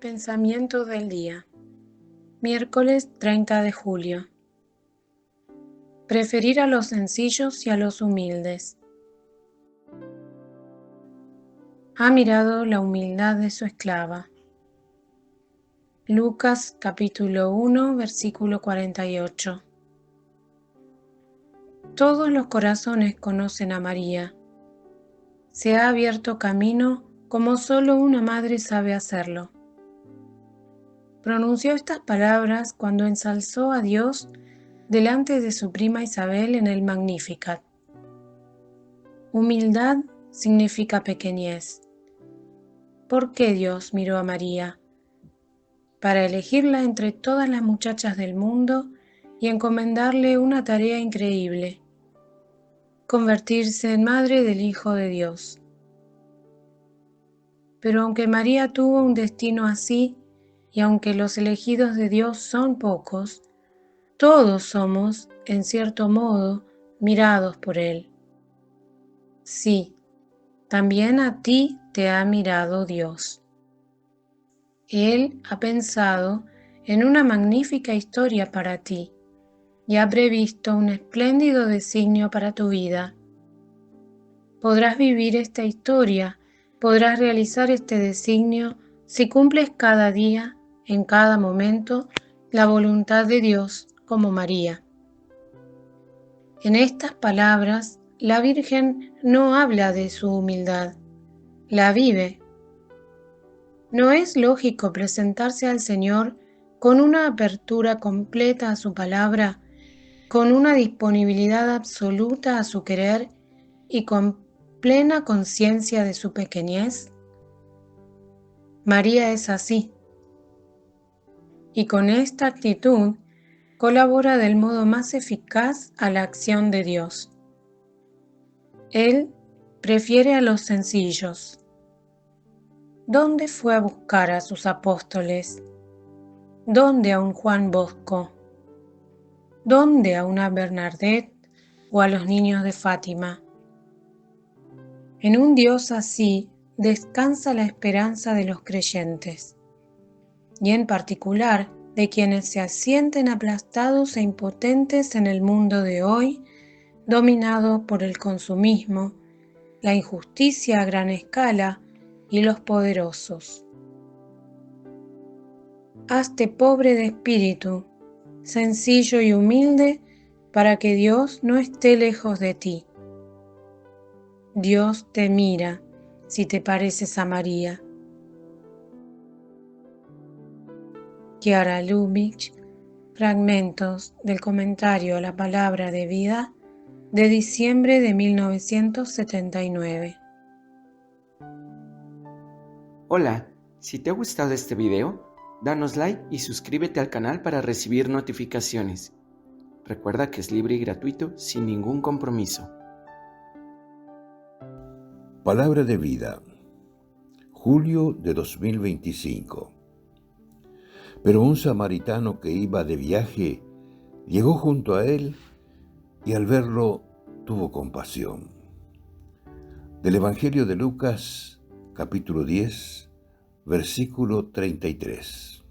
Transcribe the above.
Pensamiento del día. Miércoles 30 de julio. Preferir a los sencillos y a los humildes. Ha mirado la humildad de su esclava. Lucas capítulo 1, versículo 48. Todos los corazones conocen a María. Se ha abierto camino como solo una madre sabe hacerlo. Pronunció estas palabras cuando ensalzó a Dios delante de su prima Isabel en el Magnificat. Humildad significa pequeñez. ¿Por qué Dios miró a María? Para elegirla entre todas las muchachas del mundo y encomendarle una tarea increíble: convertirse en madre del Hijo de Dios. Pero aunque María tuvo un destino así, y aunque los elegidos de Dios son pocos, todos somos, en cierto modo, mirados por Él. Sí, también a ti te ha mirado Dios. Él ha pensado en una magnífica historia para ti y ha previsto un espléndido designio para tu vida. Podrás vivir esta historia, podrás realizar este designio si cumples cada día, en cada momento, la voluntad de Dios como María. En estas palabras, la Virgen no habla de su humildad, la vive. No es lógico presentarse al Señor con una apertura completa a su palabra, con una disponibilidad absoluta a su querer y con plena conciencia de su pequeñez. María es así, y con esta actitud colabora del modo más eficaz a la acción de Dios. Él prefiere a los sencillos. ¿Dónde fue a buscar a sus apóstoles? ¿Dónde a un Juan Bosco? ¿Dónde a una Bernadette o a los niños de Fátima? En un Dios así descansa la esperanza de los creyentes, y en particular de quienes se sienten aplastados e impotentes en el mundo de hoy, dominado por el consumismo, la injusticia a gran escala y los poderosos. Hazte pobre de espíritu, sencillo y humilde, para que Dios no esté lejos de ti. Dios te mira si te pareces a María. Chiara Lubich, fragmentos del comentario a la Palabra de Vida de diciembre de 1979. Hola, si te ha gustado este video, danos like y suscríbete al canal para recibir notificaciones. Recuerda que es libre y gratuito sin ningún compromiso. Palabra de Vida, julio de 2025. Pero un samaritano que iba de viaje llegó junto a él y al verlo tuvo compasión. Del Evangelio de Lucas, capítulo 10, versículo 33.